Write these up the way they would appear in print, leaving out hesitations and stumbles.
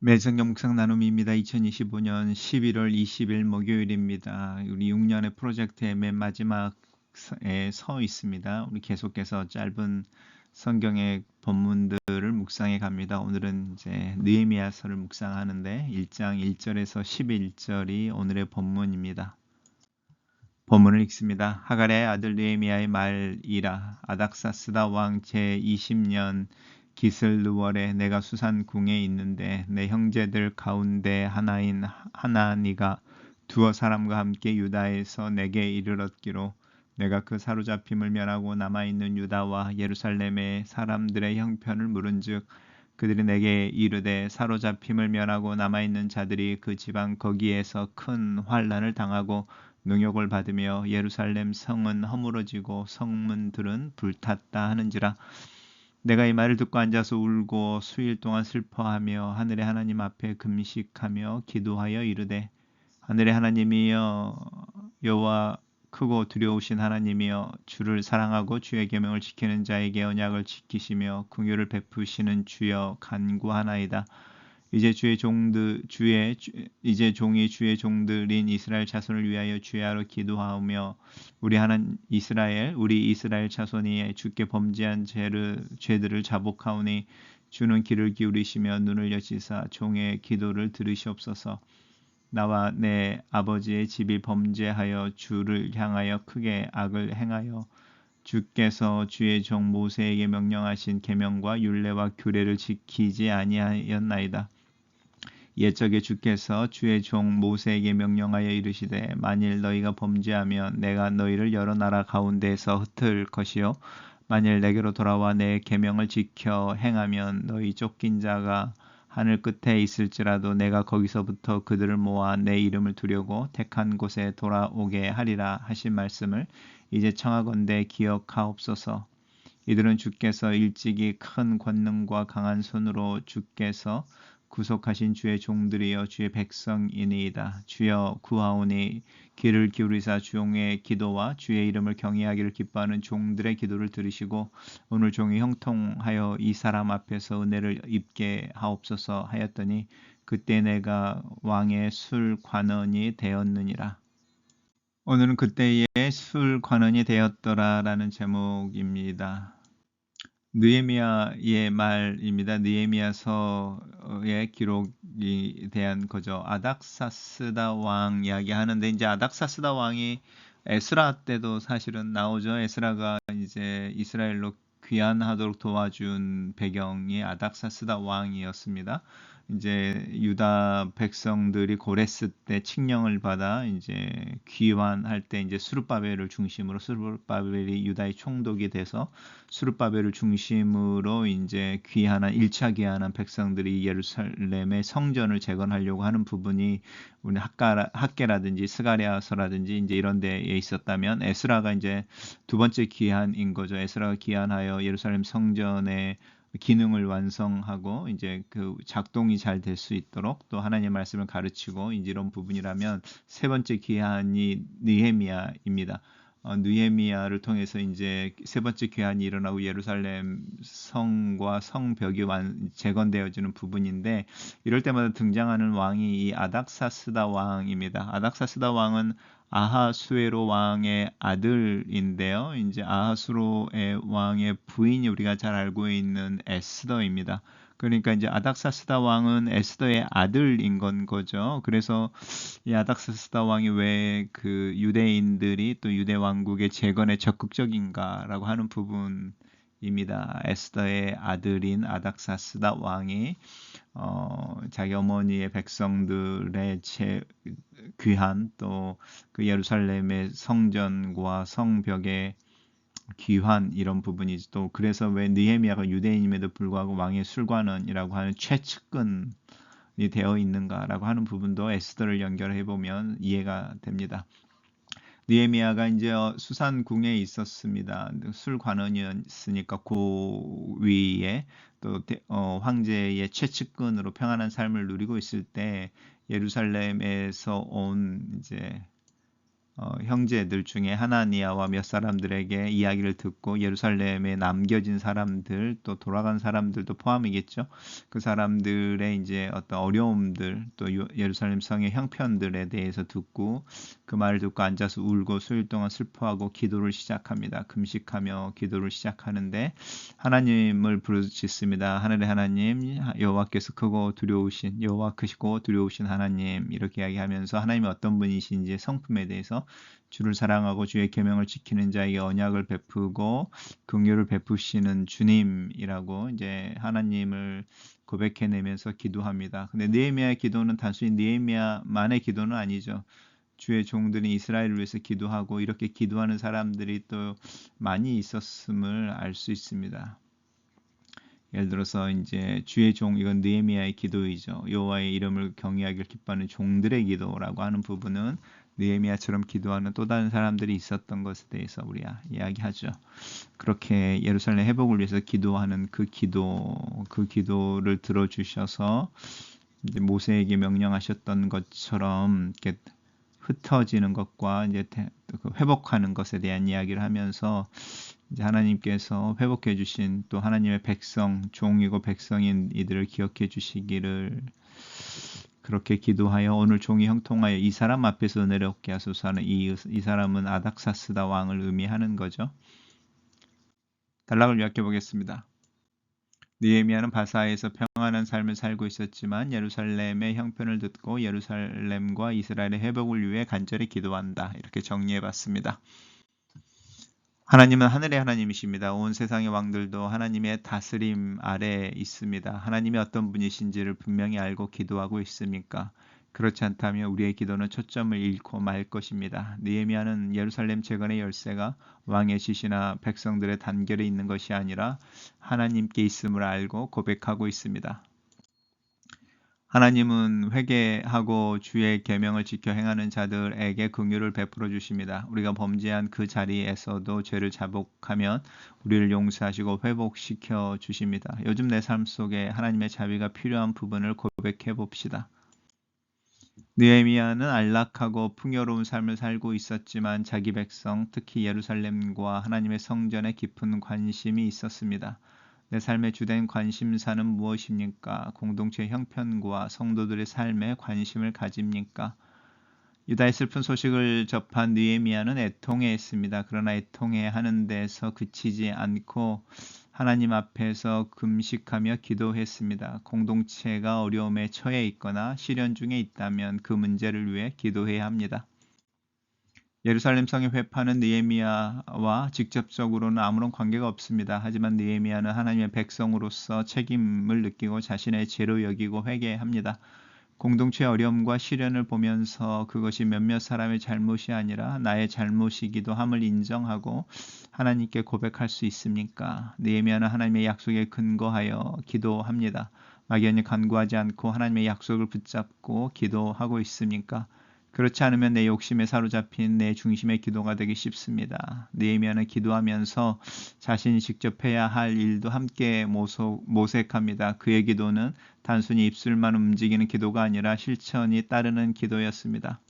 매성경 묵상 나눔입니다. 2025년 11월 20일 목요일입니다. 우리 6년의 프로젝트의 맨 마지막에 서 있습니다. 우리 계속해서 짧은 성경의 본문들을 묵상해 갑니다. 오늘은 이제 느헤미야서를 묵상하는데 1장 1절에서 11절이 오늘의 본문입니다. 본문을 읽습니다. 하갈의 아들 느헤미야의 말이라. 아닥사스다 왕 제20년 기슬르월에 내가 수산궁에 있는데 내 형제들 가운데 하나인 하나니가 두어 사람과 함께 유다에서 내게 이르렀기로 내가 그 사로잡힘을 면하고 남아있는 유다와 예루살렘의 사람들의 형편을 물은즉 그들이 내게 이르되 사로잡힘을 면하고 남아있는 자들이 그 지방 거기에서 큰 환난을 당하고 능욕을 받으며 예루살렘 성은 허물어지고 성문들은 불탔다 하는지라. 내가 이 말을 듣고 앉아서 울고 수일 동안 슬퍼하며 하늘의 하나님 앞에 금식하며 기도하여 이르되 하늘의 하나님이여 여호와 크고 두려우신 하나님이여 주를 사랑하고 주의 계명을 지키는 자에게 언약을 지키시며 긍휼을 베푸시는 주여 간구하나이다. 이제 종이 주의 종들인 이스라엘 자손을 위하여 주야로 기도하며 우리 이스라엘 자손이 주께 범죄한 죄들을 자복하오니 주는 귀를 기울이시며 눈을 여시사 종의 기도를 들으시옵소서. 나와 내 아버지의 집이 범죄하여 주를 향하여 크게 악을 행하여 주께서 주의 종 모세에게 명령하신 계명과 율례와 규례를 지키지 아니하였나이다. 옛적에 주께서 주의 종 모세에게 명령하여 이르시되 만일 너희가 범죄하면 내가 너희를 여러 나라 가운데에서 흩을 것이요 만일 내게로 돌아와 내 계명을 지켜 행하면 너희 쫓긴 자가 하늘 끝에 있을지라도 내가 거기서부터 그들을 모아 내 이름을 두려고 택한 곳에 돌아오게 하리라 하신 말씀을 이제 청하건대 기억하옵소서. 이들은 주께서 일찍이 큰 권능과 강한 손으로 주께서 구속하신 주의 종들이여 주의 백성이니이다. 주여 구하오니 귀를 기울이사 종의 기도와 주의 이름을 경외하기를 기뻐하는 종들의 기도를 들으시고 오늘 종이 형통하여 이 사람 앞에서 은혜를 입게 하옵소서 하였더니 그때 내가 왕의 술관원이 되었느니라. 오늘은 그때의 술관원이 되었더라라는 제목입니다. 느헤미야의 말입니다. 느헤미야서의 기록이 대한 거죠. 아닥사스다 왕 이야기하는데 이제 아닥사스다 왕이 에스라 때도 사실은 나오죠. 에스라가 이제 이스라엘로 귀환하도록 도와준 배경이 아닥사스다 왕이었습니다. 이제 유다 백성들이 고레스 때 칙령을 받아 이제 귀환할 때 이제 스룹바벨을 중심으로 스룹바벨이 유다의 총독이 돼서 스룹바벨을 중심으로 이제 1차 귀환한 백성들이 예루살렘의 성전을 재건하려고 하는 부분이 우리 학계라든지 스가랴서라든지 이제 이런 데에 있었다면 에스라가 이제 두 번째 귀환인 거죠. 에스라가 귀환하여 예루살렘 성전의 기능을 완성하고 이제 그 작동이 잘 될 수 있도록 또 하나님의 말씀을 가르치고 이제 이런 부분이라면 세 번째 귀환이 느헤미야입니다. 느헤미야를 통해서 이제 세 번째 귀환이 일어나고 예루살렘 성과 성벽이 재건되어지는 부분인데 이럴 때마다 등장하는 왕이 이 아닥사스다 왕입니다. 아닥사스다 왕은 아하수에로 왕의 아들인데요. 이제 아하수로의 왕의 부인이 우리가 잘 알고 있는 에스더입니다. 그러니까 이제 아닥사스다 왕은 에스더의 아들인 건 거죠. 그래서 이 아닥사스다 왕이 왜 그 유대인들이 또 유대 왕국의 재건에 적극적인가라고 하는 부분입니다. 에스더의 아들인 아닥사스다 왕이 자기 어머니의 백성들의 귀환 또 그 예루살렘의 성전과 성벽의 귀환 이런 부분이 또 그래서 왜 느헤미야가 유대인임에도 불구하고 왕의 술관원이라고 하는 최측근이 되어 있는가라고 하는 부분도 에스더를 연결해 보면 이해가 됩니다. 느헤미야가 이제 수산궁에 있었습니다. 술관원이었으니까 고위에 또 황제의 최측근으로 평안한 삶을 누리고 있을 때 예루살렘에서 온 이제 형제들 중에 하나니아와 몇 사람들에게 이야기를 듣고 예루살렘에 남겨진 사람들 또 돌아간 사람들도 포함이겠죠. 그 사람들의 이제 어떤 어려움들 또 예루살렘 성의 형편들에 대해서 듣고 그 말을 듣고 앉아서 울고 수일 동안 슬퍼하고 기도를 시작합니다. 금식하며 기도를 시작하는데 하나님을 부르짖습니다. 하늘의 하나님 여호와께서 크고 두려우신 여호와 크시고 두려우신 하나님 이렇게 이야기하면서 하나님이 어떤 분이신지 성품에 대해서 주를 사랑하고 주의 계명을 지키는 자에게 언약을 베푸고 긍휼을 베푸시는 주님이라고 이제 하나님을 고백해내면서 기도합니다. 근데 느헤미야의 기도는 단순히 느헤미야만의 기도는 아니죠. 주의 종들인 이스라엘을 위해서 기도하고 이렇게 기도하는 사람들이 또 많이 있었음을 알 수 있습니다. 예를 들어서 이제 주의 종 이건 느헤미야의 기도이죠. 여호와의 이름을 경외하기를 기뻐하는 종들의 기도라고 하는 부분은 느헤미야처럼 기도하는 또 다른 사람들이 있었던 것에 대해서 우리가 이야기하죠. 그렇게 예루살렘 회복을 위해서 기도하는 그 기도를 들어주셔서 이제 모세에게 명령하셨던 것처럼 이렇게 흩어지는 것과 이제 회복하는 것에 대한 이야기를 하면서 이제 하나님께서 회복해 주신 또 하나님의 백성, 종이고 백성인 이들을 기억해 주시기를 그렇게 기도하여 오늘 종이 형통하여 이 사람 앞에서 은혜를 얻게 하소서 하는 이 사람은 아닥사스다 왕을 의미하는 거죠. 단락을 요약해 보겠습니다. 느헤미야는 바사에서 평안한 삶을 살고 있었지만 예루살렘의 형편을 듣고 예루살렘과 이스라엘의 회복을 위해 간절히 기도한다. 이렇게 정리해 봤습니다. 하나님은 하늘의 하나님이십니다. 온 세상의 왕들도 하나님의 다스림 아래에 있습니다. 하나님이 어떤 분이신지를 분명히 알고 기도하고 있습니까? 그렇지 않다면 우리의 기도는 초점을 잃고 말 것입니다. 느헤미야는 예루살렘 재건의 열쇠가 왕의 지시나 백성들의 단결에 있는 것이 아니라 하나님께 있음을 알고 고백하고 있습니다. 하나님은 회개하고 주의 계명을 지켜 행하는 자들에게 긍휼을 베풀어 주십니다. 우리가 범죄한 그 자리에서도 죄를 자복하면 우리를 용서하시고 회복시켜 주십니다. 요즘 내 삶 속에 하나님의 자비가 필요한 부분을 고백해 봅시다. 느헤미야는 안락하고 풍요로운 삶을 살고 있었지만 자기 백성, 특히 예루살렘과 하나님의 성전에 깊은 관심이 있었습니다. 내 삶의 주된 관심사는 무엇입니까? 공동체 형편과 성도들의 삶에 관심을 가집니까? 유다의 슬픈 소식을 접한 느헤미야는 애통해했습니다. 그러나 애통해하는 데서 그치지 않고 하나님 앞에서 금식하며 기도했습니다. 공동체가 어려움에 처해 있거나 시련 중에 있다면 그 문제를 위해 기도해야 합니다. 예루살렘 성의 회파는 느헤미야와 직접적으로는 아무런 관계가 없습니다. 하지만 느헤미야는 하나님의 백성으로서 책임을 느끼고 자신의 죄로 여기고 회개합니다. 공동체의 어려움과 시련을 보면서 그것이 몇몇 사람의 잘못이 아니라 나의 잘못이기도 함을 인정하고 하나님께 고백할 수 있습니까? 느헤미야는 하나님의 약속에 근거하여 기도합니다. 막연히 간구하지 않고 하나님의 약속을 붙잡고 기도하고 있습니까? 그렇지 않으면 내 욕심에 사로잡힌 내 중심의 기도가 되기 쉽습니다. 느헤미야는 기도하면서 자신이 직접 해야 할 일도 함께 모색합니다. 그의 기도는 단순히 입술만 움직이는 기도가 아니라 실천이 따르는 기도였습니다.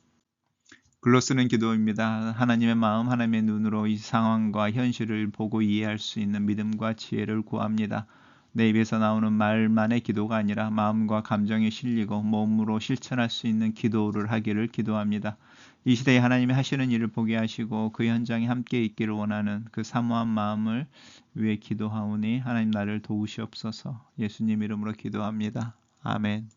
글로 쓰는 기도입니다. 하나님의 마음, 하나님의 눈으로 이 상황과 현실을 보고 이해할 수 있는 믿음과 지혜를 구합니다. 내 입에서 나오는 말만의 기도가 아니라 마음과 감정에 실리고 몸으로 실천할 수 있는 기도를 하기를 기도합니다. 이 시대에 하나님이 하시는 일을 보게 하시고 그 현장에 함께 있기를 원하는 그 사모한 마음을 위해 기도하오니 하나님 나를 도우시옵소서. 예수님 이름으로 기도합니다. 아멘.